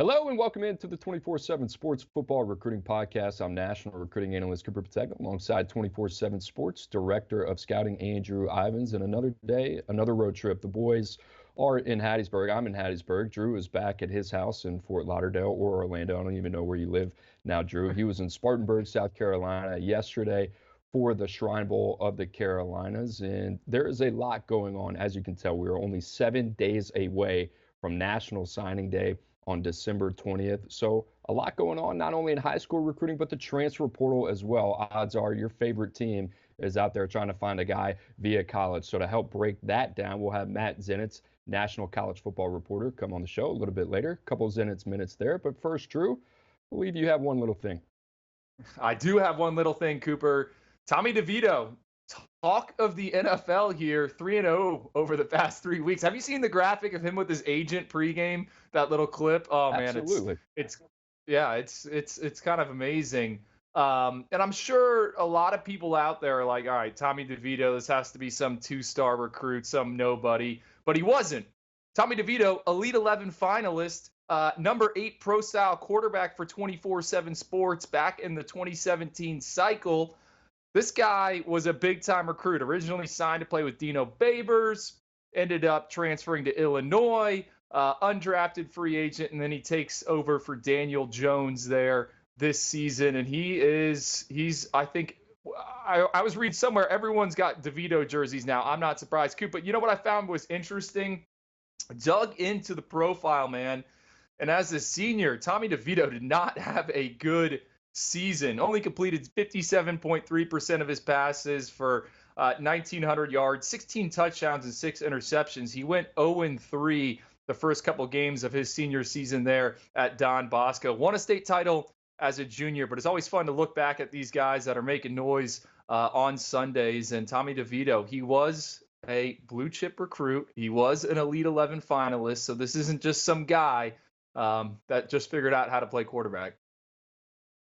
Hello and welcome into the 24/7 Sports Football Recruiting Podcast. I'm National Recruiting Analyst Cooper Petagna alongside 24/7 Sports Director of Scouting Andrew Ivins. And another day, another road trip. The boys are in Hattiesburg. I'm in Hattiesburg. Drew is back at his house in Fort Lauderdale or Orlando. I don't even know where you live now, Drew. He was in Spartanburg, South Carolina yesterday for the Shrine Bowl of the Carolinas. And there is a lot going on. As you can tell, we are only 7 days away from National Signing Day on December 20th. So a lot going on, not only in high school recruiting, but the transfer portal as well. Odds are your favorite team is out there trying to find a guy via college. So to help break that down, we'll have Matt Zenitz, national college football reporter, come on the show a little bit later. A couple of Zenitz minutes there. But first, Drew, I believe you have one little thing. I do have one little thing, Cooper. Tommy DeVito, talk of the NFL here, 3-0 over the past 3 weeks. Have you seen the graphic of him with his agent pregame? That little clip. Oh man, Absolutely. it's kind of amazing. And I'm sure a lot of people out there are like, all right, Tommy DeVito, this has to be some 2-star recruit, some nobody, but he wasn't. Tommy DeVito, Elite 11 finalist, number 8 pro style quarterback for 24/7 Sports back in the 2017 cycle. This guy was a big-time recruit, originally signed to play with Dino Babers, ended up transferring to Illinois, undrafted free agent, and then he takes over for Daniel Jones there this season. And I think, I was reading somewhere, everyone's got DeVito jerseys now. I'm not surprised, Coop. But you know what I found was interesting? Dug into the profile, man. And as a senior, Tommy DeVito did not have a good season. Only completed 57.3% of his passes for 1,900 yards, 16 touchdowns, and 6 interceptions. He went 0-3 the first couple games of his senior season there at Don Bosco. Won a state title as a junior, but it's always fun to look back at these guys that are making noise on Sundays. And Tommy DeVito, he was a blue chip recruit. He was an Elite 11 finalist. So this isn't just some guy that just figured out how to play quarterback.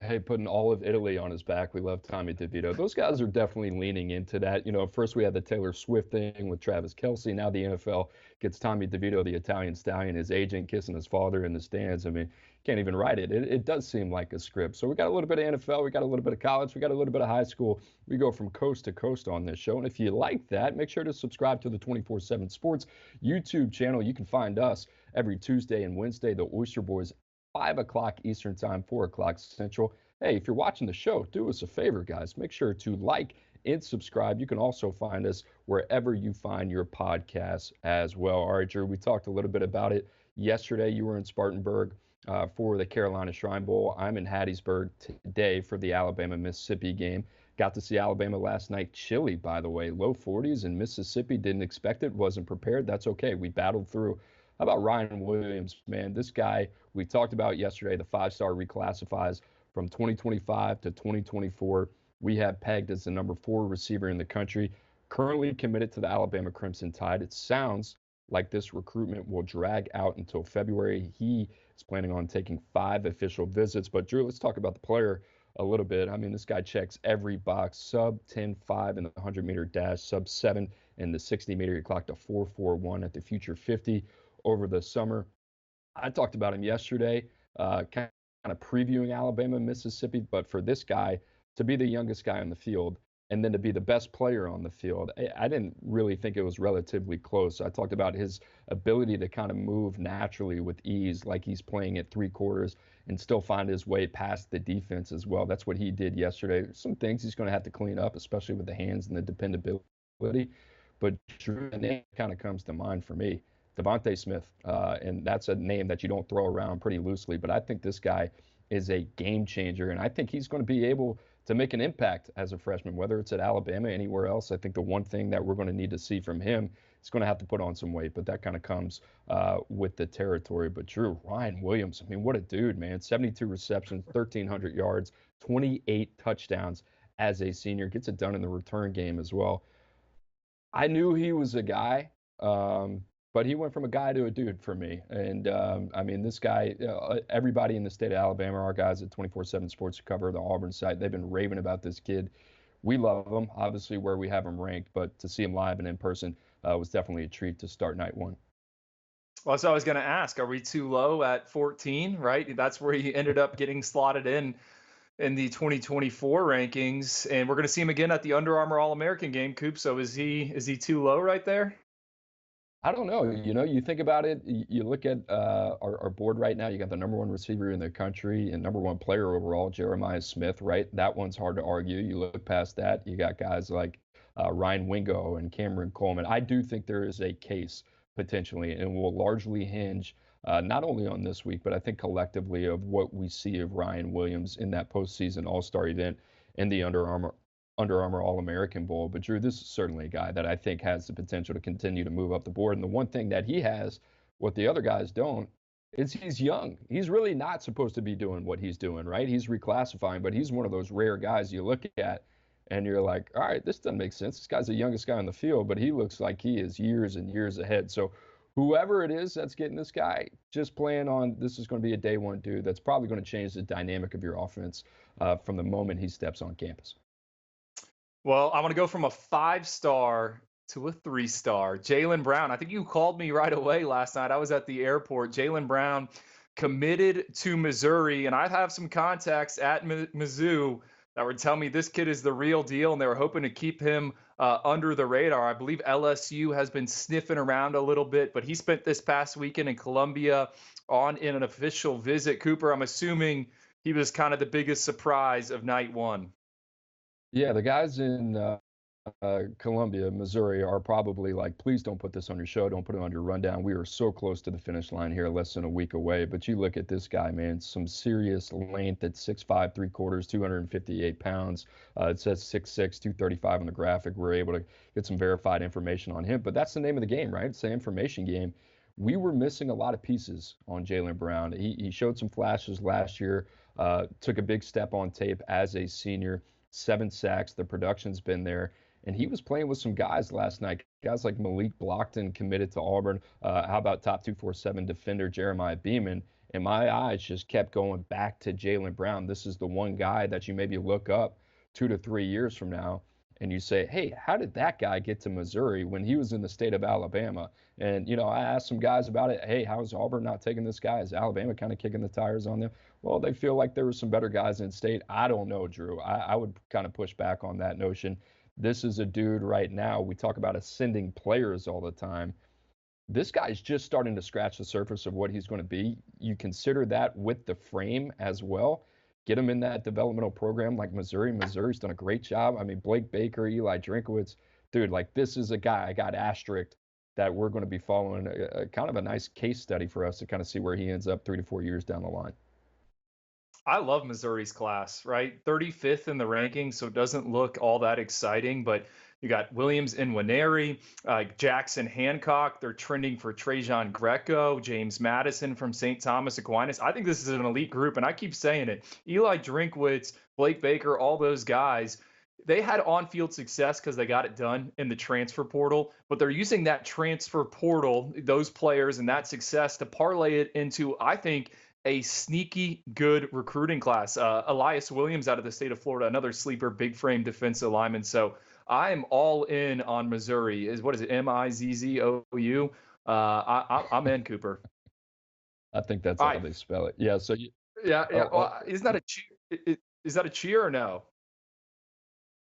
Hey, putting all of Italy on his back. We love Tommy DeVito. Those guys are definitely leaning into that. You know, first we had the Taylor Swift thing with Travis Kelce. Now the NFL gets Tommy DeVito, the Italian stallion, his agent, kissing his father in the stands. I mean, can't even write it. It does seem like a script. So we got a little bit of NFL, we got a little bit of college, we got a little bit of high school. We go from coast to coast on this show. And if you like that, make sure to subscribe to the 24/7 Sports YouTube channel. You can find us every Tuesday and Wednesday, the Oyster Boys, 5 o'clock Eastern Time, 4 o'clock Central. Hey, if you're watching the show, do us a favor, guys. Make sure to like and subscribe. You can also find us wherever you find your podcasts as well. All right, Drew, we talked a little bit about it yesterday. You were in Spartanburg for the Carolina Shrine Bowl. I'm in Hattiesburg today for the Alabama-Mississippi game. Got to see Alabama last night. Chilly, by the way, low 40s in Mississippi. Didn't expect it, wasn't prepared. That's okay. We battled through. How about Ryan Williams, man? This guy we talked about yesterday, the 5-star reclassifies from 2025 to 2024. We have pegged as the number 4 receiver in the country, currently committed to the Alabama Crimson Tide. It sounds like this recruitment will drag out until February. He is planning on taking 5 official visits. But Drew, let's talk about the player a little bit. I mean, this guy checks every box. Sub 10.5 in the 100-meter dash, sub 7 in the 60-meter. He clocked a 4.41 at the Future 50 over the summer. I talked about him yesterday, kind of previewing Alabama, Mississippi, but for this guy to be the youngest guy on the field and then to be the best player on the field, I didn't really think it was relatively close. I talked about his ability to kind of move naturally with ease, like he's playing at 3 quarters and still find his way past the defense as well. That's what he did yesterday. There's some things he's going to have to clean up, especially with the hands and the dependability. But Drew, the name kind of comes to mind for me. Devontae Smith, and that's a name that you don't throw around pretty loosely, but I think this guy is a game changer, and I think he's going to be able to make an impact as a freshman, whether it's at Alabama, anywhere else. I think the one thing that we're going to need to see from him is going to have to put on some weight, but that kind of comes with the territory. But Drew, Ryan Williams, I mean, what a dude, man. 72 receptions, 1,300 yards, 28 touchdowns as a senior, gets it done in the return game as well. I knew he was a guy, but he went from a guy to a dude for me. And I mean, this guy, everybody in the state of Alabama, our guys at 24/7 Sports cover the Auburn site, they've been raving about this kid. We love him, obviously, where we have him ranked, but to see him live and in person was definitely a treat to start night one. Well, so I was going to ask, are we too low at 14, right? That's where he ended up getting slotted in the 2024 rankings, and we're going to see him again at the Under Armour All-American game, Coop. So is he too low right there? I don't know. You think about it. You look at our board right now. You got the number one receiver in the country and number one player overall, Jeremiah Smith. Right, that one's hard to argue. You look past that. You got guys like Ryan Wingo and Cameron Coleman. I do think there is a case potentially, and will largely hinge not only on this week, but I think collectively of what we see of Ryan Williams in that postseason All-Star event in the Under Armour All-American Bowl. But Drew, this is certainly a guy that I think has the potential to continue to move up the board. And the one thing that he has, what the other guys don't, is he's young. He's really not supposed to be doing what he's doing, right? He's reclassifying, but he's one of those rare guys you look at and you're like, all right, this doesn't make sense. This guy's the youngest guy on the field, but he looks like he is years and years ahead. So whoever it is that's getting this guy, just plan on this is going to be a day one dude that's probably going to change the dynamic of your offense from the moment he steps on campus. Well, I'm going to go from a 5-star to a 3-star. Jaylen Brown. I think you called me right away last night. I was at the airport. Jaylen Brown committed to Missouri, and I have some contacts at Mizzou that would tell me this kid is the real deal, and they were hoping to keep him under the radar. I believe LSU has been sniffing around a little bit, but he spent this past weekend in Columbia in an official visit. Cooper, I'm assuming he was kind of the biggest surprise of night one. Yeah, the guys in Columbia, Missouri, are probably like, please don't put this on your show. Don't put it on your rundown. We are so close to the finish line here, less than a week away. But you look at this guy, man, some serious length at 6'5", 3/4, 258 pounds. It says 6'6", 235 on the graphic. We're able to get some verified information on him. But that's the name of the game, right? It's the information game. We were missing a lot of pieces on Jaylen Brown. He showed some flashes last year, took a big step on tape as a senior. 7 sacks. The production's been there. And he was playing with some guys last night. Guys like Malik Blockton committed to Auburn. How about top 247 defender Jeremiah Beeman? And my eyes just kept going back to Jaylen Brown. This is the one guy that you maybe look up 2 to 3 years from now and you say, hey, how did that guy get to Missouri when he was in the state of Alabama? And, I asked some guys about it. Hey, how is Auburn not taking this guy? Is Alabama kind of kicking the tires on them? Well, they feel like there were some better guys in state. I don't know, Drew. I would kind of push back on that notion. This is a dude right now. We talk about ascending players all the time. This guy's just starting to scratch the surface of what he's going to be. You consider that with the frame as well. Get him in that developmental program like Missouri. Missouri's done a great job. I mean, Blake Baker, Eli Drinkowitz, dude, like this is a guy I got asterisked that we're going to be following a kind of a nice case study for us to kind of see where he ends up 3 to 4 years down the line. I love Missouri's class, right? 35th in the rankings, so it doesn't look all that exciting, but you got Williams and Nwaneri, Jackson Hancock. They're trending for Trajan Greco, James Madison from St. Thomas Aquinas. I think this is an elite group, and I keep saying it. Eli Drinkwitz, Blake Baker, all those guys, they had on-field success because they got it done in the transfer portal, but they're using that transfer portal, those players and that success to parlay it into, I think, a sneaky good recruiting class. Elias Williams out of the state of Florida, another sleeper, big frame defensive lineman. So I am all in on Missouri. What is it? Mizzou? I'm in, Cooper. I think that's how they spell it. Yeah. So yeah. Well, isn't that a cheer? Is that a cheer or no?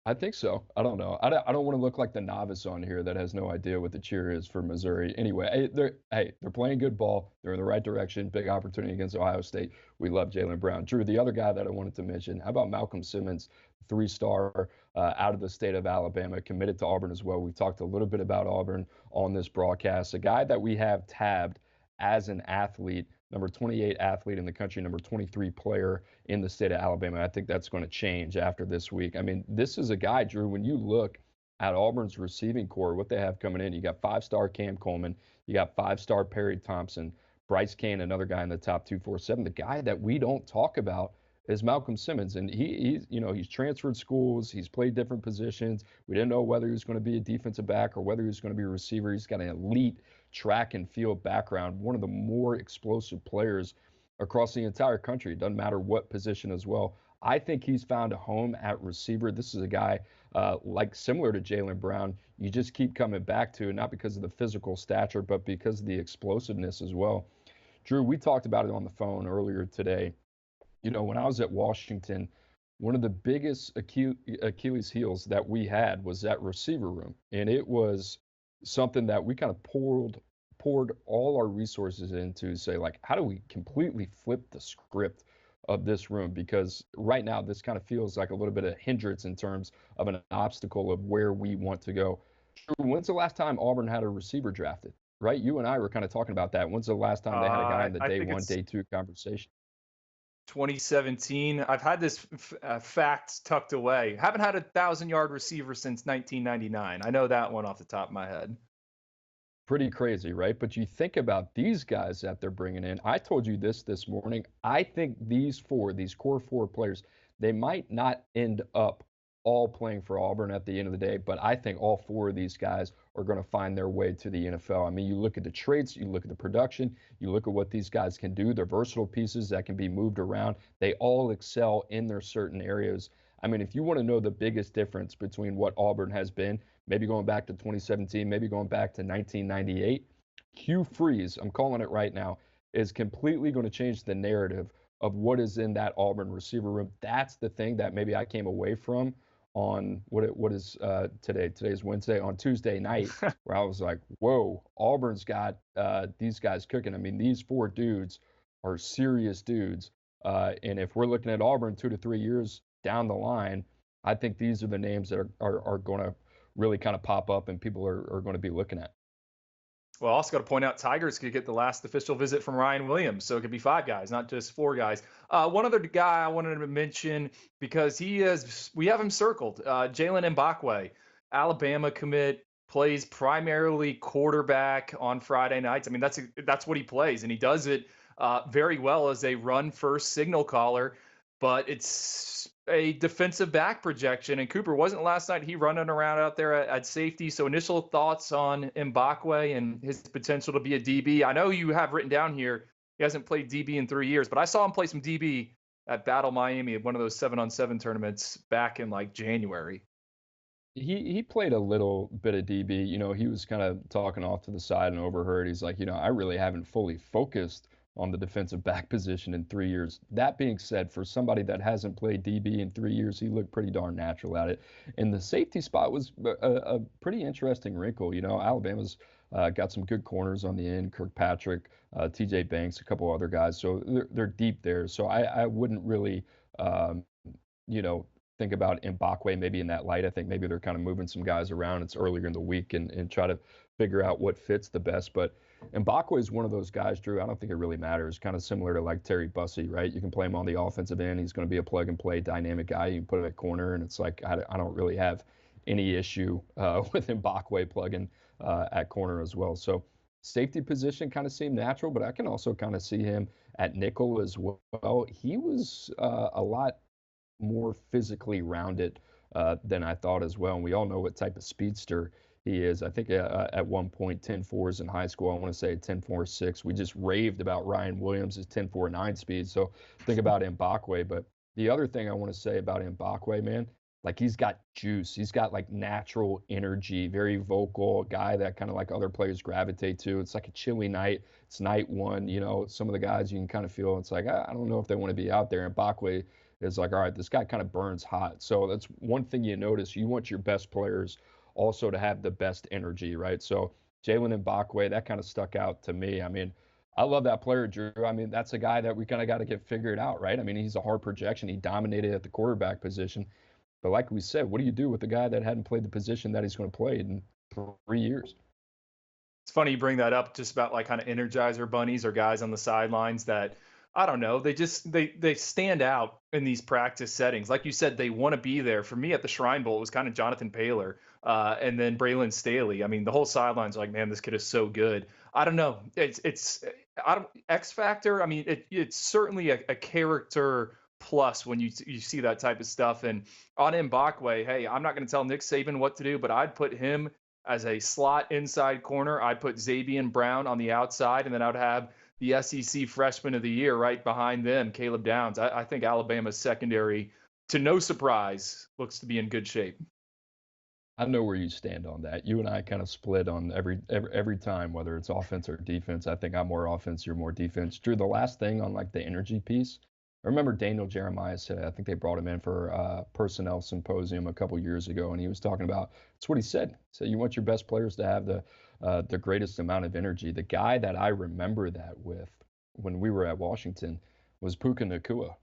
I think so. I don't know. I don't want to look like the novice on here that has no idea what the cheer is for Missouri. Anyway, they're playing good ball. They're in the right direction. Big opportunity against Ohio State. We love Jaylen Brown. Drew, the other guy that I wanted to mention, how about Malcolm Simmons, 3-star out of the state of Alabama, committed to Auburn as well. We talked a little bit about Auburn on this broadcast. A guy that we have tabbed as an athlete, number 28 athlete in the country, number 23 player in the state of Alabama. I think that's going to change after this week. I mean, this is a guy, Drew, when you look at Auburn's receiving core, what they have coming in, you got 5-star Cam Coleman, you got 5-star Perry Thompson, Bryce Kane, another guy in the top 247. The guy that we don't talk about is Malcolm Simmons. And he's transferred schools. He's played different positions. We didn't know whether he was going to be a defensive back or whether he was going to be a receiver. He's got an elite track and field background, one of the more explosive players across the entire country. It doesn't matter what position as well. I think he's found a home at receiver. This is a guy like similar to Jaylen Brown. You just keep coming back to, not because of the physical stature, but because of the explosiveness as well. Drew, we talked about it on the phone earlier today. When I was at Washington, one of the biggest Achilles heels that we had was that receiver room, and it was something that we kind of poured all our resources into, say, like, how do we completely flip the script of this room? Because right now this kind of feels like a little bit of hindrance in terms of an obstacle of where we want to go. When's the last time Auburn had a receiver drafted? Right? You and I were kind of talking about that. When's the last time they had a guy in the I day think one, it's day two conversation? 2017. I've had this fact tucked away. Haven't had a 1,000-yard receiver since 1999. I know that one off the top of my head. Pretty crazy, right? But you think about these guys that they're bringing in. I told you this morning. I think these core four players, they might not end up all playing for Auburn at the end of the day, but I think all four of these guys are going to find their way to the NFL. I mean, you look at the traits, you look at the production, you look at what these guys can do. They're versatile pieces that can be moved around. They all excel in their certain areas. I mean, if you want to know the biggest difference between what Auburn has been, maybe going back to 2017, maybe going back to 1998, Hugh Freeze, I'm calling it right now, is completely going to change the narrative of what is in that Auburn receiver room. That's the thing that maybe I came away from on what is today? Today's Wednesday, on Tuesday night, where I was like, whoa, Auburn's got these guys cooking. I mean, these four dudes are serious dudes. And if we're looking at Auburn 2 to 3 years down the line, I think these are the names that are going to really kind of pop up and people are going to be looking at. Well, also got to point out Tigers could get the last official visit from Ryan Williams, so it could be 5 guys, not just 4 guys. One other guy I wanted to mention because we have him circled, Jaylen Mbak, Alabama commit, plays primarily quarterback on Friday nights. I mean, that's what he plays, and he does it very well as a run-first signal caller. But it's a defensive back projection, and Cooper wasn't last night. He running around out there at safety. So initial thoughts on Mbakwe and his potential to be a DB. I know you have written down here he hasn't played DB in 3 years, but I saw him play some DB at Battle Miami at one of those 7-on-7 tournaments back in like January. He played a little bit of DB. He was kind of talking off to the side and overheard. He's like, I really haven't fully focused on the defensive back position in 3 years. That being said, for somebody that hasn't played DB in 3 years, he looked pretty darn natural at it. And the safety spot was a pretty interesting wrinkle. Alabama's got some good corners on the end, Kirkpatrick, TJ Banks, a couple other guys. So they're deep there. So I wouldn't really, think about Mbakwe maybe in that light. I think maybe they're kind of moving some guys around. It's earlier in the week and try to figure out what fits the best. But Mbakwe is one of those guys, Drew. I don't think it really matters. Kind of similar to like Terry Bussey, right? You can play him on the offensive end. He's going to be a plug and play dynamic guy. You can put him at corner, and it's like I don't really have any issue with Mbakwe plugging at corner as well. So safety position kind of seemed natural, but I can also kind of see him at nickel as well. He was a lot more physically rounded than I thought as well. And we all know what type of speedster he is. I think at one point 10.4s in high school. I want to say 10.46. We just raved about Ryan Williams' 10.49 speed. So think about Mbakwe. But the other thing I want to say about Mbakwe, man, like he's got juice. He's got like natural energy, very vocal, guy that kind of like other players gravitate to. It's like a chilly night. It's night one. Some of the guys you can kind of feel it's like, I don't know if they want to be out there. Mbakwe is like, all right, this guy kind of burns hot. So that's one thing you notice. You want your best players also to have the best energy, right? So Jaylen Mbakwe, that kind of stuck out to me. I mean, I love that player, Drew. I mean, that's a guy that we kind of got to get figured out, right? I mean, he's a hard projection. He dominated at the quarterback position. But like we said, what do you do with a guy that hadn't played the position that he's going to play in 3 years? It's funny you bring that up just about like kind of Energizer bunnies or guys on the sidelines that I don't know. They stand out in these practice settings. Like you said, they want to be there. For me at the Shrine Bowl, it was kind of Jonathan Paylor and then Braylon Staley. I mean, the whole sideline's like, man, this kid is so good. I don't know. X factor. I mean, it's certainly a character plus when you see that type of stuff. And on Mbakwe, hey, I'm not going to tell Nick Saban what to do, but I'd put him as a slot inside corner. I'd put Xavier Brown on the outside, and then I'd have the SEC Freshman of the Year right behind them, Caleb Downs. I think Alabama's secondary, to no surprise, looks to be in good shape. I know where you stand on that. You and I kind of split on every time, whether it's offense or defense. I think I'm more offense, you're more defense. Drew, the last thing on like the energy piece, I remember Daniel Jeremiah said, I think they brought him in for a personnel symposium a couple years ago, and he was talking about, that's what he said. He said, you want your best players to have the greatest amount of energy. The guy that I remember that with when we were at Washington was Puka Nacua.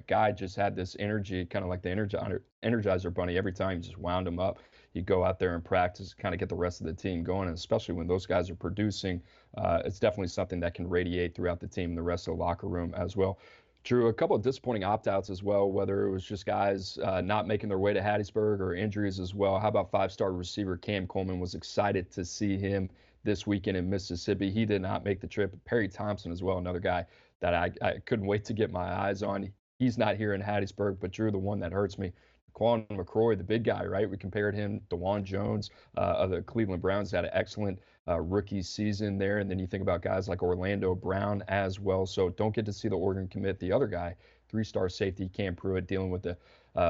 Guy just had this energy, kind of like the Energizer Bunny. Every time you just wound him up, you go out there and practice, kind of get the rest of the team going. And especially when those guys are producing, it's definitely something that can radiate throughout the team and the rest of the locker room as well. Drew, a couple of disappointing opt-outs as well, whether it was just guys not making their way to Hattiesburg or injuries as well. How about five-star receiver Cam Coleman? Was excited to see him this weekend in Mississippi. He did not make the trip. Perry Thompson as well, another guy that I couldn't wait to get my eyes on. He's not here in Hattiesburg, but Drew, the one that hurts me, Quan McCroy, the big guy, right? We compared him to DeJuan Jones of the Cleveland Browns, had an excellent rookie season there. And then you think about guys like Orlando Brown as well. So don't get to see the Oregon commit. The other guy, three-star safety Cam Pruitt, dealing with the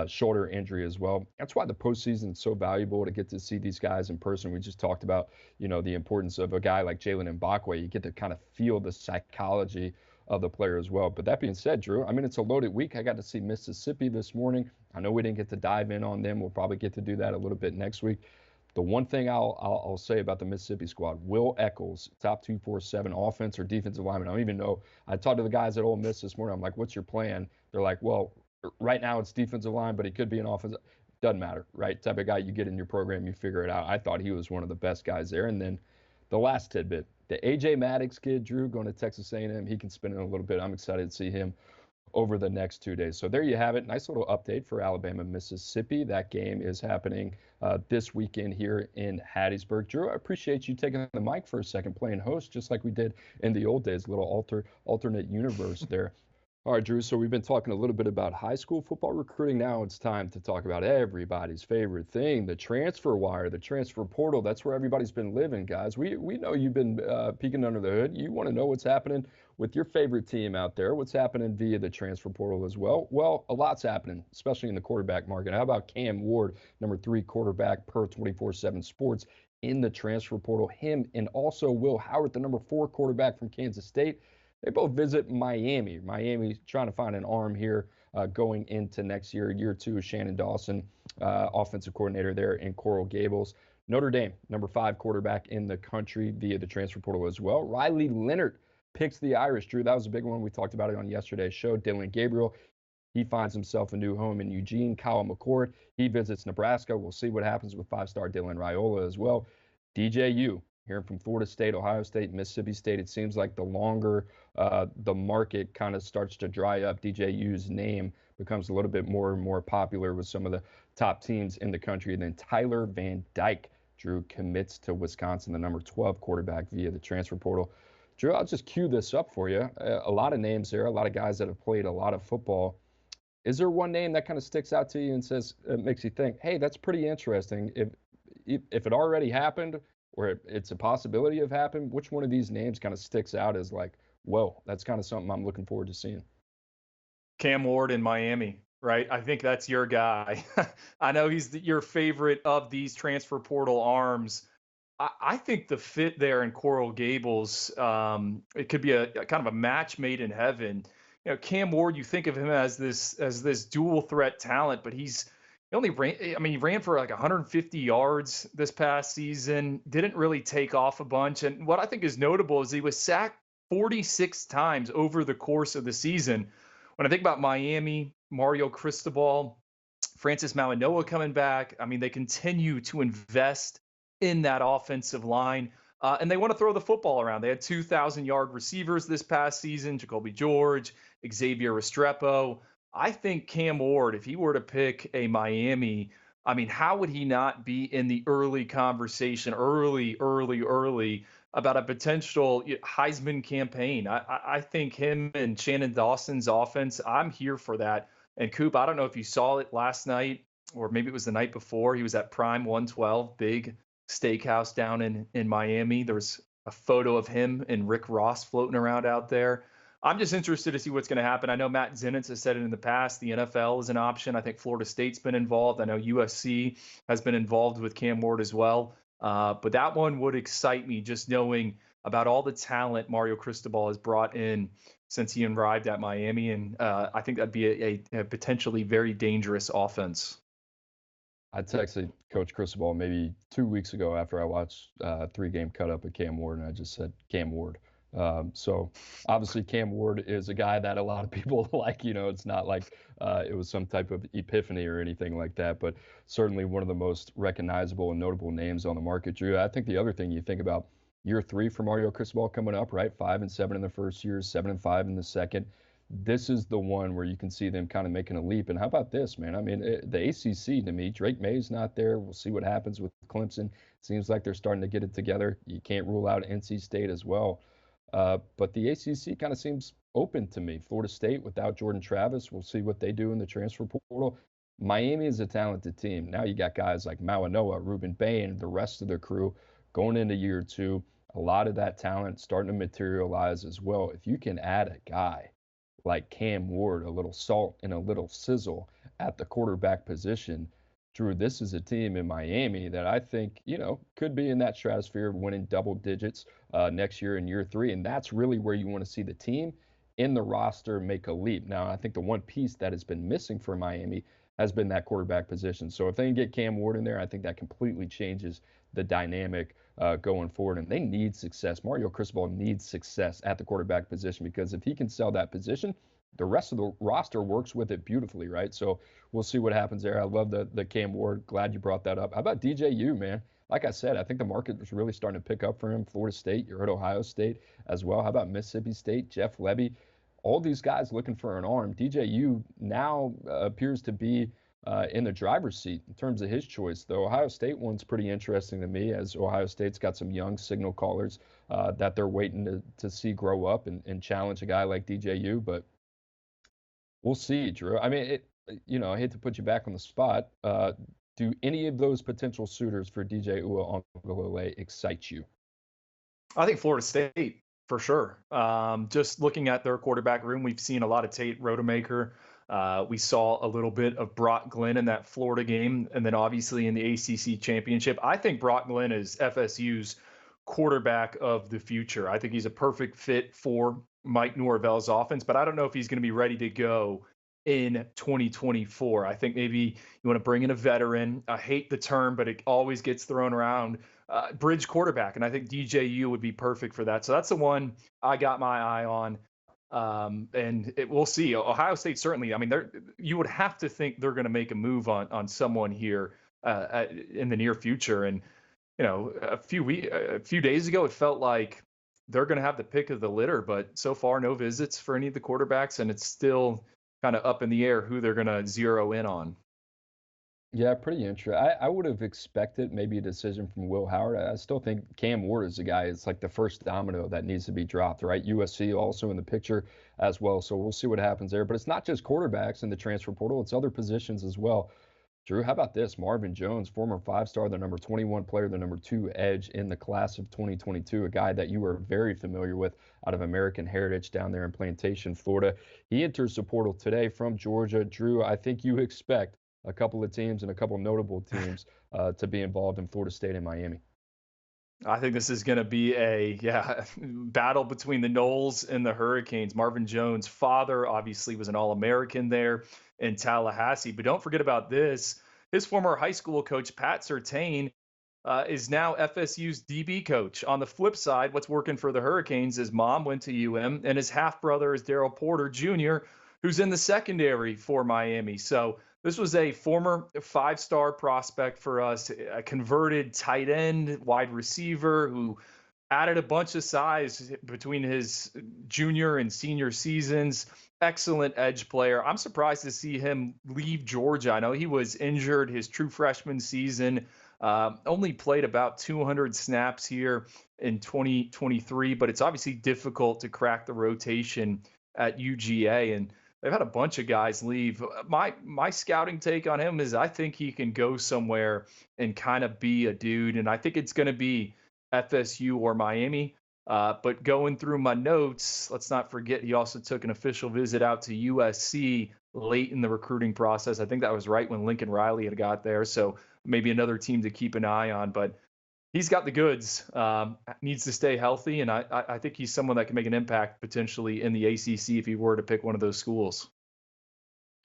shoulder injury as well. That's why the postseason is so valuable, to get to see these guys in person. We just talked about, the importance of a guy like Jaylen Mbak. You get to kind of feel the psychology of the player as well. But that being said, Drew, I mean, it's a loaded week. I got to see Mississippi this morning. I know we didn't get to dive in on them. We'll probably get to do that a little bit next week. The one thing I'll say about the Mississippi squad, Will Eccles, top 247 offense or defensive lineman. I don't even know. I talked to the guys at Ole Miss this morning. I'm like, what's your plan? They're like, well, right now it's defensive line, but he could be an offensive. Doesn't matter, right? Type of guy you get in your program, you figure it out. I thought he was one of the best guys there. And then the last tidbit, the A.J. Maddox kid, Drew, going to Texas A&M. He can spin it a little bit. I'm excited to see him over the next 2 days. So there you have it. Nice little update for Alabama, Mississippi. That game is happening this weekend here in Hattiesburg. Drew, I appreciate you taking the mic for a second, playing host, just like we did in the old days, little alternate universe there. All right, Drew, so we've been talking a little bit about high school football recruiting. Now it's time to talk about everybody's favorite thing, the transfer wire, the transfer portal. That's where everybody's been living, guys. We know you've been peeking under the hood. You want to know what's happening with your favorite team out there, what's happening via the transfer portal as well. Well, a lot's happening, especially in the quarterback market. How about Cam Ward, number 3 quarterback per 24/7 Sports, in the transfer portal? Him and also Will Howard, the number 4 quarterback from Kansas State. They both visit Miami. Miami's trying to find an arm here going into next year, year 2 of Shannon Dawson, offensive coordinator there in Coral Gables. Notre Dame, number 5 quarterback in the country via the transfer portal as well. Riley Leonard picks the Irish. Drew, that was a big one. We talked about it on yesterday's show. Dylan Gabriel, he finds himself a new home in Eugene. Kyle McCord, he visits Nebraska. We'll see what happens with 5-star Dylan Raiola as well. DJU, hearing from Florida State, Ohio State, Mississippi State. It seems like the longer the market kind of starts to dry up, DJU's name becomes a little bit more and more popular with some of the top teams in the country. And then Tyler Van Dyke, Drew, commits to Wisconsin, the number 12 quarterback via the transfer portal. Drew, I'll just cue this up for you. A lot of names there, a lot of guys that have played a lot of football. Is there one name that kind of sticks out to you and says, it makes you think, hey, that's pretty interesting? If it already happened, or it's a possibility of happening, which one of these names kind of sticks out as like, whoa, that's kind of something I'm looking forward to seeing? Cam Ward in Miami, right? I think that's your guy. I know he's your favorite of these transfer portal arms. I think the fit there in Coral Gables, it could be a kind of a match made in heaven. Cam Ward, you think of him as this dual threat talent, but he ran for like 150 yards this past season, didn't really take off a bunch. And what I think is notable is he was sacked 46 times over the course of the season. When I think about Miami, Mario Cristobal, Francis Mauigoa coming back, I mean, they continue to invest in that offensive line. And they want to throw the football around. They had 2,000-yard receivers this past season, Jacoby George, Xavier Restrepo. I think Cam Ward, if he were to pick a Miami, I mean, how would he not be in the early conversation, early about a potential Heisman campaign? I think him and Shannon Dawson's offense, I'm here for that. And Coop, I don't know if you saw it last night or maybe it was the night before. He was at Prime 112, big steakhouse down in Miami. There was a photo of him and Rick Ross floating around out there. I'm just interested to see what's going to happen. I know Matt Zenitz has said it in the past. The NFL is an option. I think Florida State's been involved. I know USC has been involved with Cam Ward as well. But that one would excite me, just knowing about all the talent Mario Cristobal has brought in since he arrived at Miami. And I think that'd be a potentially very dangerous offense. I texted Coach Cristobal maybe 2 weeks ago after I watched 3-game cut up of Cam Ward, and I just said Cam Ward. So obviously Cam Ward is a guy that a lot of people like. It's not like it was some type of epiphany or anything like that, but certainly one of the most recognizable and notable names on the market. Drew, I think the other thing you think about, year 3 for Mario Cristobal coming up, right? 5-7 in the first year, 7-5 in the second. This is the one where you can see them kind of making a leap. And how about this, man? I mean, the ACC, to me, Drake May's not there. We'll see what happens with Clemson. Seems like they're starting to get it together. You can't rule out NC State as well. But the ACC kind of seems open to me. Florida State without Jordan Travis, we'll see what they do in the transfer portal. Miami is a talented team. Now you got guys like Mawanoa, Ruben Bain, the rest of the crew going into year 2. A lot of that talent starting to materialize as well. If you can add a guy like Cam Ward, a little salt and a little sizzle at the quarterback position, Drew, this is a team in Miami that I think, could be in that stratosphere of winning double digits next year in year 3. And that's really where you want to see the team in the roster make a leap. Now, I think the one piece that has been missing for Miami has been that quarterback position. So if they can get Cam Ward in there, I think that completely changes the dynamic going forward. And they need success. Mario Cristobal needs success at the quarterback position, because if he can sell that position, the rest of the roster works with it beautifully, right? So we'll see what happens there. I love the Cam Ward. Glad you brought that up. How about DJU, man? Like I said, I think the market is really starting to pick up for him. Florida State, you heard Ohio State as well. How about Mississippi State, Jeff Levy? All these guys looking for an arm. DJU now appears to be in the driver's seat in terms of his choice. The Ohio State one's pretty interesting to me, as Ohio State's got some young signal callers that they're waiting to see grow up and challenge a guy like DJU. But we'll see, Drew. I mean, I hate to put you back on the spot. Do any of those potential suitors for DJ Uiagalelei excite you? I think Florida State, for sure. Just looking at their quarterback room, we've seen a lot of Tate Rodemaker. We saw a little bit of Brock Glenn in that Florida game, and then obviously in the ACC championship. I think Brock Glenn is FSU's quarterback of the future. I think he's a perfect fit for Mike Norvell's offense, but I don't know if he's going to be ready to go in 2024. I think maybe you want to bring in a veteran. I hate the term, but it always gets thrown around. Bridge quarterback, and I think DJU would be perfect for that. So that's the one I got my eye on. And we'll see. Ohio State, certainly. I mean, you would have to think they're going to make a move on someone here in the near future. And a few days ago, it felt like they're going to have the pick of the litter, but so far no visits for any of the quarterbacks, and it's still kind of up in the air who they're going to zero in on. Yeah, pretty interesting. I would have expected maybe a decision from Will Howard. I still think Cam Ward is the guy. It's like the first domino that needs to be dropped, right? USC also in the picture as well. So we'll see what happens there. But it's not just quarterbacks in the transfer portal. It's other positions as well. Drew, how about this? Marvin Jones, former 5-star, the number 21 player, the number 2 edge in the class of 2022, a guy that you are very familiar with out of American Heritage down there in Plantation, Florida. He enters the portal today from Georgia. Drew, I think you expect a couple of teams and a couple of notable teams to be involved in Florida State and Miami. I think this is going to be a battle between the Noles and the Hurricanes. Marvin Jones' father obviously was an All-American there in Tallahassee. But don't forget about this. His former high school coach, Pat Surtain, is now FSU's DB coach. On the flip side, what's working for the Hurricanes is mom went to UM, and his half-brother is Daryl Porter Jr., who's in the secondary for Miami. So this was a former 5-star prospect for us, a converted tight end, wide receiver who added a bunch of size between his junior and senior seasons. Excellent edge player. I'm surprised to see him leave Georgia. I know he was injured his true freshman season, only played about 200 snaps here in 2023, but it's obviously difficult to crack the rotation at UGA, and they've had a bunch of guys leave. My scouting take on him is I think he can go somewhere and kind of be a dude, and I think it's going to be FSU or Miami. But going through my notes, let's not forget he also took an official visit out to USC late in the recruiting process. I think that was right when Lincoln Riley had got there. So maybe another team to keep an eye on. But he's got the goods. Needs to stay healthy, and I think he's someone that can make an impact potentially in the ACC if he were to pick one of those schools.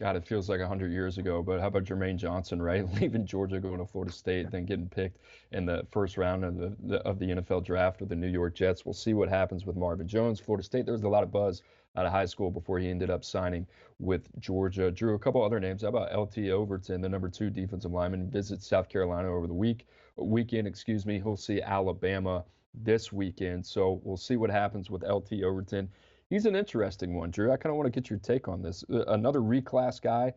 God, it feels like 100 years ago, but how about Jermaine Johnson, right? Leaving Georgia, going to Florida State, then getting picked in the first round of the NFL draft with the New York Jets. We'll see what happens with Marvin Jones. Florida State, there was a lot of buzz out of high school before he ended up signing with Georgia. Drew, a couple other names. How about LT Overton, the #2 defensive lineman, visits South Carolina over the weekend, excuse me. He'll see Alabama this weekend. So we'll see what happens with LT Overton. He's an interesting one, Drew. I kind of want to get your take on this. Another reclass guy,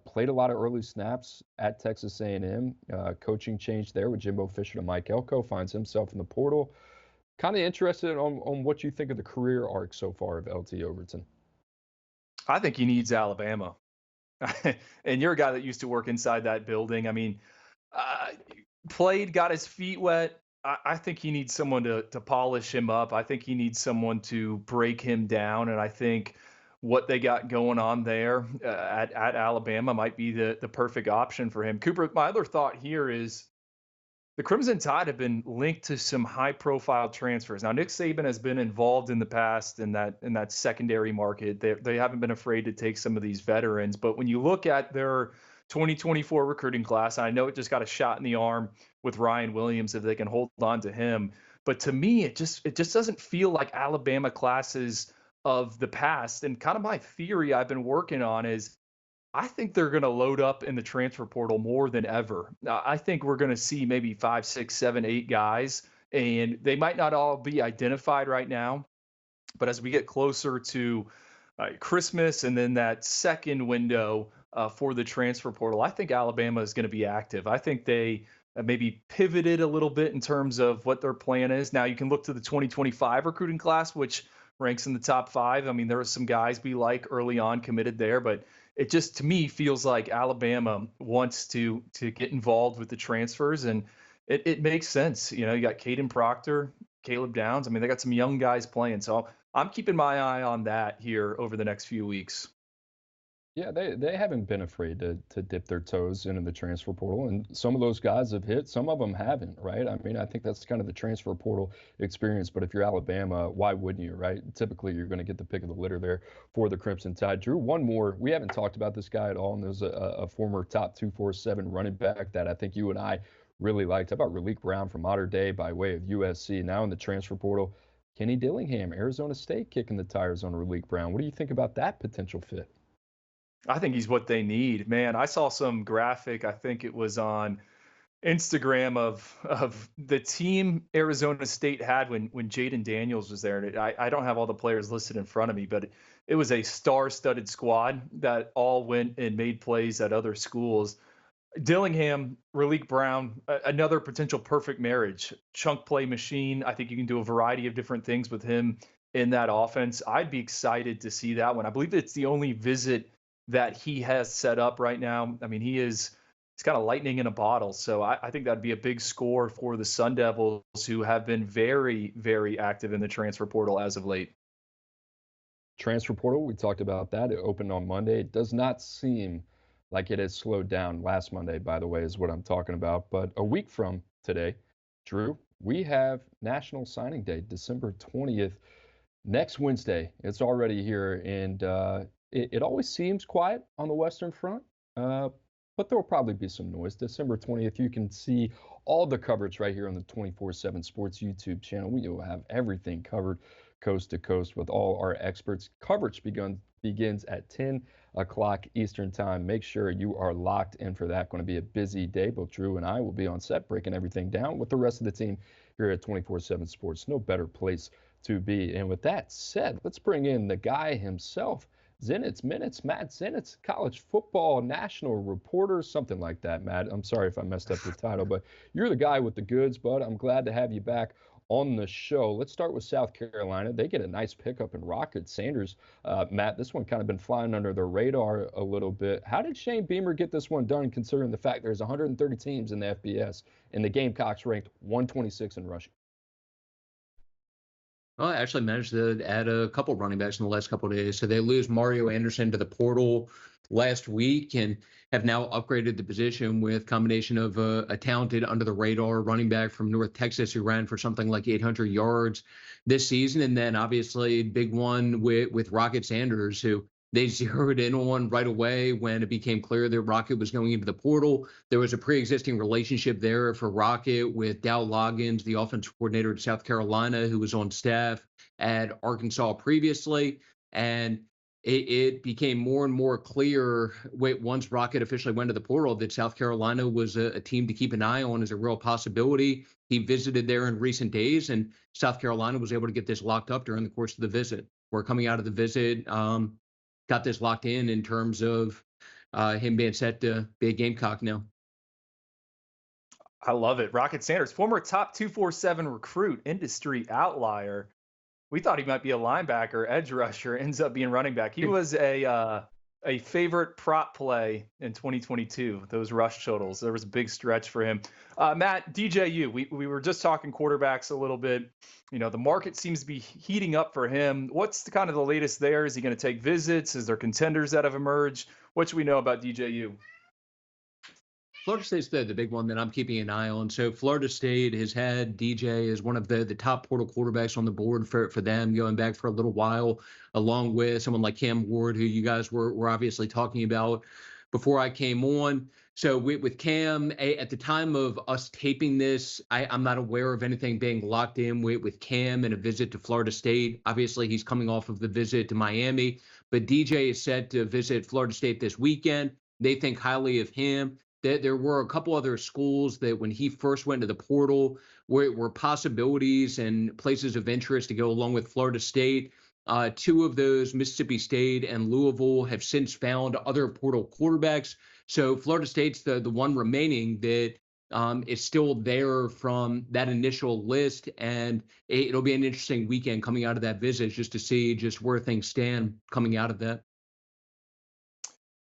played a lot of early snaps at Texas A&M. Coaching change there with Jimbo Fisher to Mike Elko. Finds himself in the portal. Kind of interested on what you think of the career arc so far of LT Overton. I think he needs Alabama. And you're a guy that used to work inside that building. I mean, uh, played, got his feet wet. I think he needs someone to polish him up. I think he needs someone to break him down. And I think what they got going on there at Alabama might be the perfect option for him. Cooper, my other thought here is the Crimson Tide have been linked to some high-profile transfers. Now, Nick Saban has been involved in the past in that secondary market. They haven't been afraid to take some of these veterans. But when you look at their 2024 recruiting class, I know it just got a shot in the arm with Ryan Williams if they can hold on to him. But to me, it just doesn't feel like Alabama classes of the past. And kind of my theory I've been working on is I think they're going to load up in the transfer portal more than ever. I think we're going to see maybe 5, 6, 7, 8 guys, and they might not all be identified right now. But as we get closer to Christmas and then that second window for the transfer portal, I think Alabama is going to be active. I think they maybe pivoted a little bit in terms of what their plan is. Now you can look to the 2025 recruiting class, which ranks in the top 5. I mean, there are some guys we like early on committed there, but it just to me feels like Alabama wants to get involved with the transfers, and it makes sense. You know, you got Caden Proctor, Caleb Downs. I mean, they got some young guys playing, so I'm keeping my eye on that here over the next few weeks. Yeah, they haven't been afraid to dip their toes into the transfer portal, and some of those guys have hit, some of them haven't, right? I mean, I think that's kind of the transfer portal experience. But if you're Alabama, why wouldn't you, right? Typically, you're going to get the pick of the litter there for the Crimson Tide. Drew, one more. We haven't talked about this guy at all, and there's a former top 247 running back that I think you and I really liked. How about Raleek Brown from Mater Dei by way of USC, now in the transfer portal? Kenny Dillingham, Arizona State, kicking the tires on Raleek Brown. What do you think about that potential fit? I think he's what they need. Man, I saw some graphic, I think it was on Instagram of the team Arizona State had when Jaden Daniels was there. And I don't have all the players listed in front of me, but it was a star-studded squad that all went and made plays at other schools. Dillingham, Raleek Brown, another potential perfect marriage. Chunk play machine. I think you can do a variety of different things with him in that offense. I'd be excited to see that one. I believe it's the only visit that he has set up right now. I mean, he's kind of lightning in a bottle. So I think that'd be a big score for the Sun Devils, who have been very, very active in the transfer portal as of late. Transfer portal, we talked about that. It opened on Monday. It does not seem like it has slowed down. Last Monday, by the way, is what I'm talking about. But a week from today, Drew, we have National Signing Day, December 20th. Next Wednesday, it's already here, and it always seems quiet on the Western Front, but there will probably be some noise. December 20th, you can see all the coverage right here on the 24/7 Sports YouTube channel. We will have everything covered coast to coast with all our experts. Coverage begins at 10 o'clock Eastern Time. Make sure you are locked in for that. Going to be a busy day. Both Drew and I will be on set breaking everything down with the rest of the team here at 24/7 Sports. No better place to be. And with that said, let's bring in the guy himself, Zenitz Minutes, Matt Zenitz, college football national reporter, something like that, Matt. I'm sorry if I messed up your title, but you're the guy with the goods, bud. I'm glad to have you back on the show. Let's start with South Carolina. They get a nice pickup in Rocket Sanders. Matt, this one kind of been flying under the radar a little bit. How did Shane Beamer get this one done, considering the fact there's 130 teams in the FBS and the Gamecocks ranked 126 in rushing? Well, I actually managed to add a couple running backs in the last couple of days. So they lose Mario Anderson to the portal last week and have now upgraded the position with combination of a talented under the radar running back from North Texas who ran for something like 800 yards this season. And then obviously big one with Rocket Sanders, who they zeroed in on right away when it became clear that Rocket was going into the portal. There was a pre-existing relationship there for Rocket with Dow Loggins, the offensive coordinator at South Carolina, who was on staff at Arkansas previously. And it became more and more clear once Rocket officially went to the portal that South Carolina was a team to keep an eye on as a real possibility. He visited there in recent days, and South Carolina was able to get this locked up during the course of the visit. We're coming out of the visit, got this locked in terms of him being set to be a Gamecock now. I love it. Rocket Sanders, former top 247 recruit, industry outlier. We thought he might be a linebacker, edge rusher, ends up being running back. He was a favorite prop play in 2022, those rush totals. There was a big stretch for him. Matt, DJU, we were just talking quarterbacks a little bit. You know, the market seems to be heating up for him. What's the kind of the latest there? Is he going to take visits? Is there contenders that have emerged? What should we know about DJU? Florida State's the big one that I'm keeping an eye on. So Florida State has had DJ as one of the top portal quarterbacks on the board for them going back for a little while, along with someone like Cam Ward, who you guys were obviously talking about before I came on. So with Cam, at the time of us taping this, I'm not aware of anything being locked in with Cam and a visit to Florida State. Obviously, he's coming off of the visit to Miami, but DJ is set to visit Florida State this weekend. They think highly of him. There were a couple other schools that when he first went to the portal were possibilities and places of interest to go along with Florida State. Two of those, Mississippi State and Louisville, have since found other portal quarterbacks. So Florida State's the one remaining that is still there from that initial list. And it'll be an interesting weekend coming out of that visit just to see just where things stand coming out of that.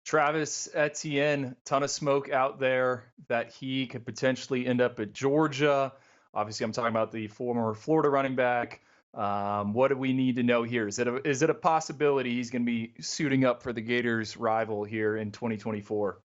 Travis Etienne, ton of smoke out there that he could potentially end up at Georgia. Obviously, I'm talking about the former Florida running back. What do we need to know here? Is it a possibility he's going to be suiting up for the Gators' rival here in 2024?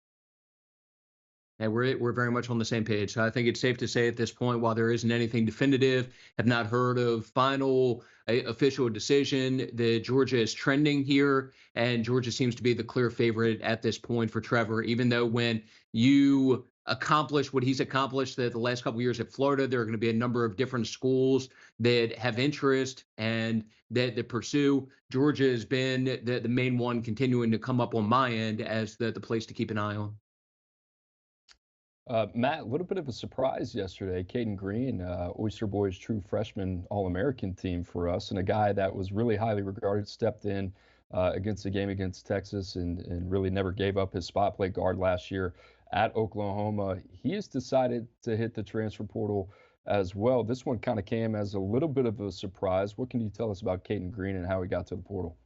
And we're very much on the same page. So I think it's safe to say at this point, while there isn't anything definitive, have not heard of final official decision, that Georgia is trending here, and Georgia seems to be the clear favorite at this point for Trevor, even though when you accomplish what he's accomplished the last couple of years at Florida, there are going to be a number of different schools that have interest and that pursue. Georgia has been the main one continuing to come up on my end as the place to keep an eye on. Matt, a little bit of a surprise yesterday. Kaden Green, Oyster Boys' true freshman All-American team for us, and a guy that was really highly regarded, stepped in against the game against Texas and really never gave up his spot, play guard last year at Oklahoma. He has decided to hit the transfer portal as well. This one kind of came as a little bit of a surprise. What can you tell us about Kaden Green and how he got to the portal?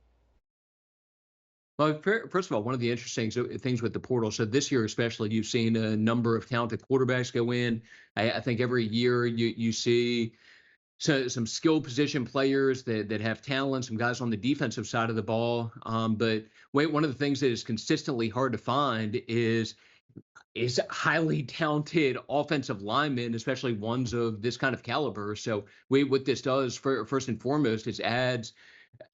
Well, first of all, one of the interesting things with the portal, so this year especially, you've seen a number of talented quarterbacks go in. I think every year you see some skill position players that have talent, some guys on the defensive side of the ball. But one of the things that is consistently hard to find is highly talented offensive linemen, especially ones of this kind of caliber. So what this does, first and foremost, is adds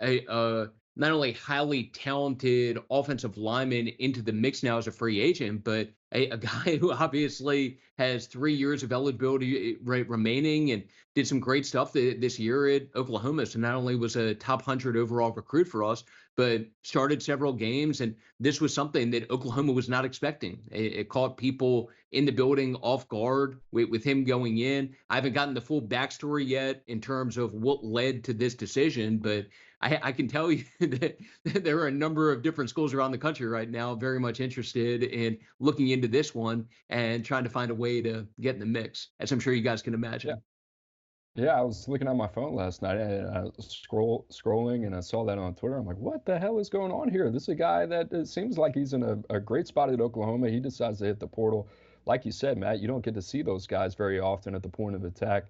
a not only highly talented offensive lineman into the mix now as a free agent, but a guy who obviously has 3 years of eligibility remaining and did some great stuff this year at Oklahoma. So not only was a top 100 overall recruit for us, but started several games. And this was something that Oklahoma was not expecting. It caught people in the building off guard with him going in. I haven't gotten the full backstory yet in terms of what led to this decision, but I can tell you that there are a number of different schools around the country right now very much interested in looking into this one and trying to find a way to get in the mix, as I'm sure you guys can imagine. Yeah, I was looking at my phone last night and I was scrolling and I saw that on Twitter. I'm like, what the hell is going on here? This is a guy that it seems like he's in a great spot at Oklahoma. He decides to hit the portal. Like you said, Matt, you don't get to see those guys very often at the point of attack.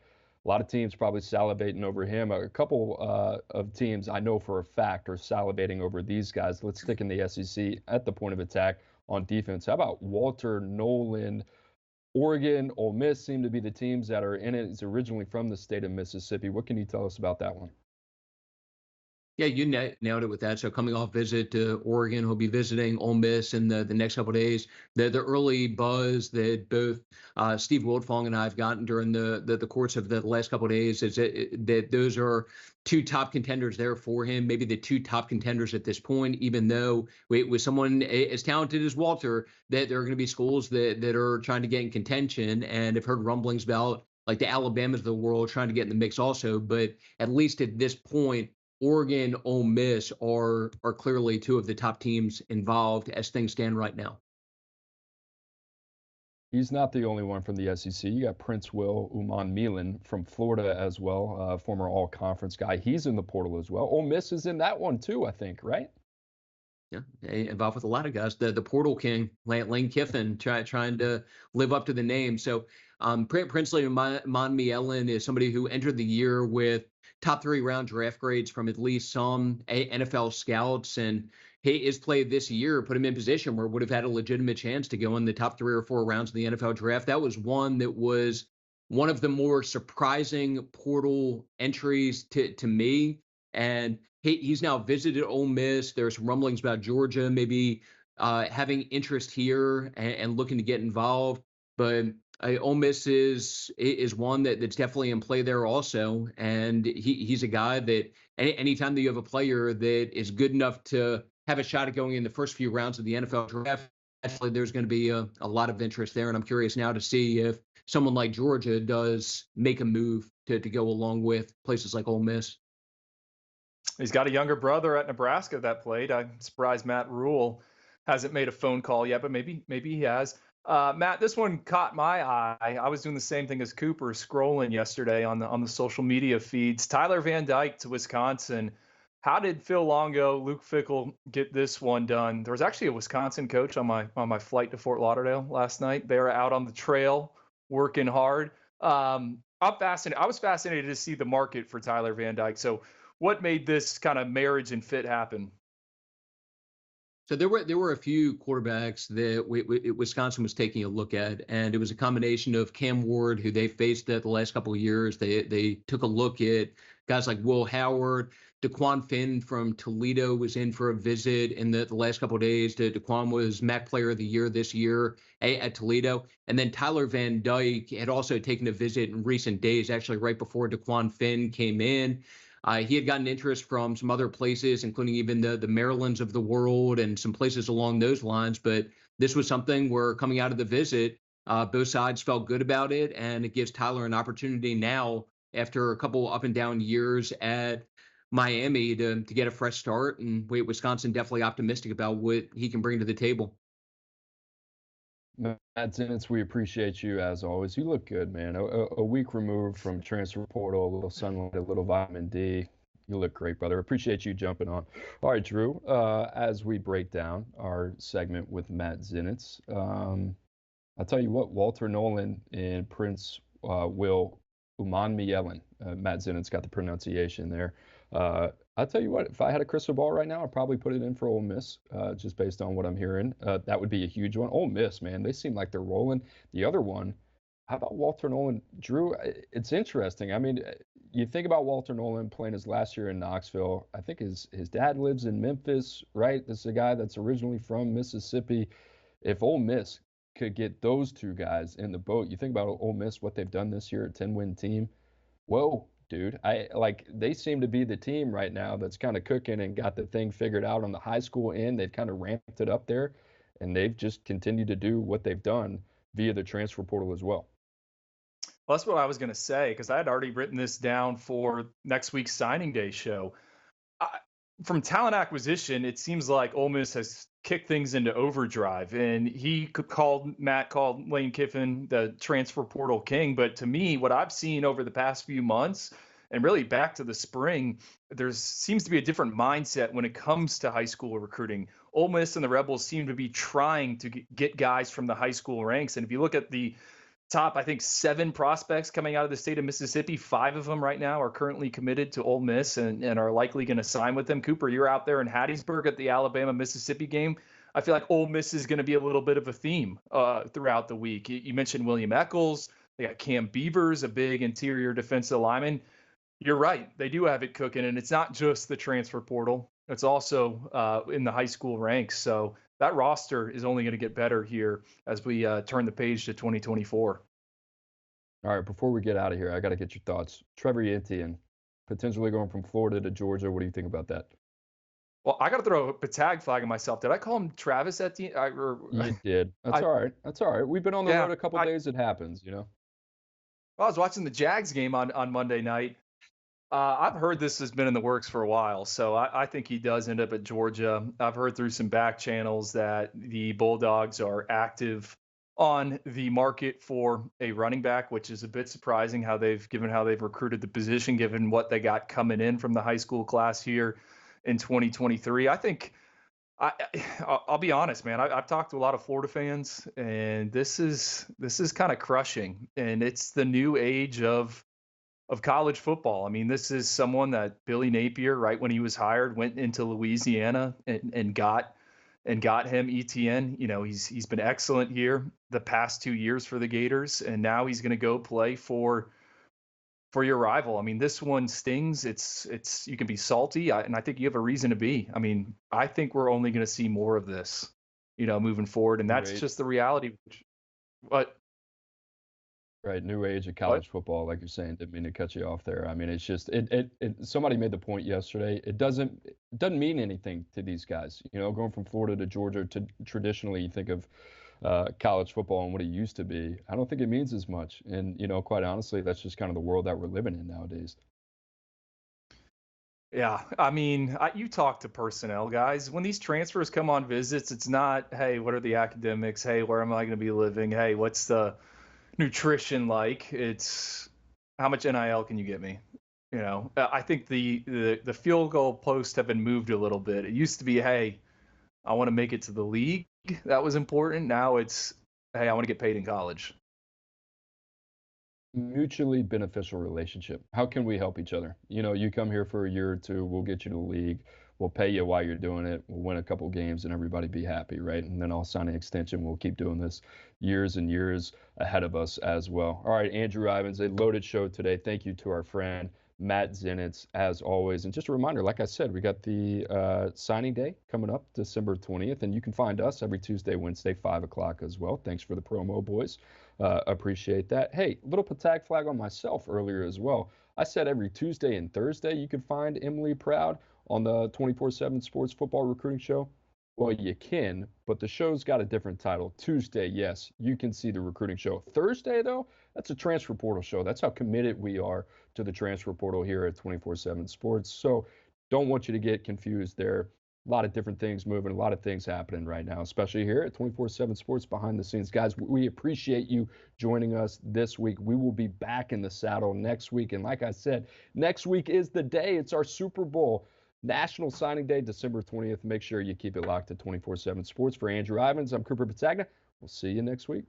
A lot of teams probably salivating over him. A couple of teams I know for a fact are salivating over these guys. Let's stick in the SEC at the point of attack on defense. How about Walter Nolan? Oregon, Ole Miss seem to be the teams that are in it. He's originally from the state of Mississippi. What can you tell us about that one? Yeah, you nailed it with that. So coming off visit to Oregon, he'll be visiting Ole Miss in the next couple of days. The early buzz that both Steve Wiltfong and I have gotten during the course of the last couple of days is that those are two top contenders there for him, maybe the two top contenders at this point, even though with someone as talented as Walter, that there are going to be schools that are trying to get in contention and have heard rumblings about like the Alabamas of the world trying to get in the mix also. But at least at this point, Oregon, Ole Miss are clearly two of the top teams involved as things stand right now. He's not the only one from the SEC. You got Prince Will Uman-Milan from Florida as well, former all-conference guy. He's in the portal as well. Ole Miss is in that one too, I think, right? Yeah, involved with a lot of guys. The portal king, Lane Kiffin, trying to live up to the name. So Princely Uman-Milan is somebody who entered the year with top 3 round draft grades from at least some NFL scouts, and his play this year put him in position where would have had a legitimate chance to go in the top 3 or 4 rounds of the NFL draft. That was one of the more surprising portal entries to me. And he's now visited Ole Miss. There's rumblings about Georgia maybe having interest here and looking to get involved. But Ole Miss is one that's definitely in play there also. And he's a guy that anytime that you have a player that is good enough to have a shot at going in the first few rounds of the NFL draft, actually there's going to be a lot of interest there. And I'm curious now to see if someone like Georgia does make a move to go along with places like Ole Miss. He's got a younger brother at Nebraska that played. I'm surprised Matt Rule hasn't made a phone call yet, but maybe he has. Matt, this one caught my eye. I was doing the same thing as Cooper, scrolling yesterday on the social media feeds. Tyler Van Dyke to Wisconsin. How did Phil Longo, Luke Fickell get this one done? There was actually a Wisconsin coach on my flight to Fort Lauderdale last night. They were out on the trail working hard. I'm fascinated. I was fascinated to see the market for Tyler Van Dyke. So what made this kind of marriage and fit happen? So there were a few quarterbacks that Wisconsin was taking a look at, and it was a combination of Cam Ward, who they faced the last couple of years. They took a look at guys like Will Howard. DeQuan Finn from Toledo was in for a visit in the last couple of days. DeQuan was MAC Player of the Year this year at Toledo. And then Tyler Van Dyke had also taken a visit in recent days, actually right before DeQuan Finn came in. He had gotten interest from some other places, including even the Marylands of the world and some places along those lines. But this was something where coming out of the visit, both sides felt good about it. And it gives Tyler an opportunity now, after a couple up and down years at Miami, to get a fresh start. And Wisconsin definitely optimistic about what he can bring to the table. Matt Zenitz, we appreciate you as always. You look good, man. A week removed from transfer portal, a little sunlight, a little vitamin D. You look great, brother. Appreciate you jumping on. All right, Drew, as we break down our segment with Matt Zenitz, I'll tell you what, Walter Nolan and Prince Will Uman-Milan. Matt Zenitz got the pronunciation there. I'll tell you what, if I had a crystal ball right now, I'd probably put it in for Ole Miss, just based on what I'm hearing. That would be a huge one. Ole Miss, man, they seem like they're rolling. The other one, how about Walter Nolan? Drew, it's interesting. I mean, you think about Walter Nolan playing his last year in Knoxville. I think his dad lives in Memphis, right? This is a guy that's originally from Mississippi. If Ole Miss could get those two guys in the boat, you think about Ole Miss, what they've done this year, a 10-win team. Whoa. Dude, they seem to be the team right now that's kind of cooking and got the thing figured out on the high school end. They've kind of ramped it up there, and they've just continued to do what they've done via the transfer portal as well. Well, that's what I was going to say, because I had already written this down for next week's signing day show. From talent acquisition, it seems like Ole Miss has kicked things into overdrive, and Matt called Lane Kiffin the transfer portal king. But to me, what I've seen over the past few months, and really back to the spring, there seems to be a different mindset when it comes to high school recruiting. Ole Miss and the Rebels seem to be trying to get guys from the high school ranks. And if you look at the top, I think, 7 prospects coming out of the state of Mississippi. 5 of them right now are currently committed to Ole Miss and are likely going to sign with them. Cooper, you're out there in Hattiesburg at the Alabama-Mississippi game. I feel like Ole Miss is going to be a little bit of a theme throughout the week. You mentioned William Eccles. They got Cam Beavers, a big interior defensive lineman. You're right. They do have it cooking, and it's not just the transfer portal. It's also in the high school ranks. So that roster is only going to get better here as we turn the page to 2024. All right, before we get out of here, I got to get your thoughts. Trevor Etienne, potentially going from Florida to Georgia. What do you think about that? Well, I got to throw a tag flag on myself. Did I call him Travis Etienne? You did. That's all right. That's all right. We've been on the road a couple days. It happens, you know. Well, I was watching the Jags game on Monday night. I've heard this has been in the works for a while, so I think he does end up at Georgia. I've heard through some back channels that the Bulldogs are active on the market for a running back, which is a bit surprising given how they've recruited the position, given what they got coming in from the high school class here in 2023. I think I'll be honest, man. I've talked to a lot of Florida fans, and this is kind of crushing, and it's the new age of college football. I mean, this is someone that Billy Napier, right when he was hired, went into Louisiana and got him ETN. You know, he's been excellent here the past 2 years for the Gators, and now he's going to go play for your rival. I mean, this one stings. It's you can be salty, and I think you have a reason to be. I mean, I think we're only going to see more of this, you know, moving forward, and that's just the reality. But right, new age of college football, like you're saying. Didn't mean to cut you off there. I mean, it's just it. Somebody made the point yesterday. It doesn't mean anything to these guys. You know, going from Florida to Georgia, to traditionally you think of college football and what it used to be. I don't think it means as much. And you know, quite honestly, that's just kind of the world that we're living in nowadays. Yeah, I mean, you talk to personnel guys. When these transfers come on visits, it's not, hey, what are the academics? Hey, where am I going to be living? Hey, what's the nutrition like? It's how much NIL can you get me? You know, I think the field goal posts have been moved a little bit. It used to be, hey, I want to make it to the league. That was important. Now it's, hey, I want to get paid in college. Mutually beneficial relationship. How can we help each other? You know, you come here for a year or two, we'll get you to the league. We'll pay you while you're doing it. We'll win a couple games and everybody be happy, right? And then I'll sign an extension. We'll keep doing this years and years ahead of us as well. All right, Andrew Ivins, a loaded show today. Thank you to our friend Matt Zenitz, as always. And just a reminder, like I said, we got the signing day coming up December 20th, and you can find us every Tuesday, Wednesday, 5 o'clock as well. Thanks for the promo, boys. Appreciate that. Hey, little tag flag on myself earlier as well. I said every Tuesday and Thursday you can find Emily Proud on the 24/7 Sports Football Recruiting Show. Well, you can, but the show's got a different title. Tuesday, yes, you can see the recruiting show. Thursday, though, that's a transfer portal show. That's how committed we are to the transfer portal here at 24/7 Sports. So don't want you to get confused there. A lot of different things moving, a lot of things happening right now, especially here at 24/7 Sports behind the scenes. Guys, we appreciate you joining us this week. We will be back in the saddle next week. And like I said, next week is the day. It's our Super Bowl. National Signing Day, December 20th. Make sure you keep it locked to 24/7 Sports. For Andrew Ivins, I'm Cooper Petagna. We'll see you next week.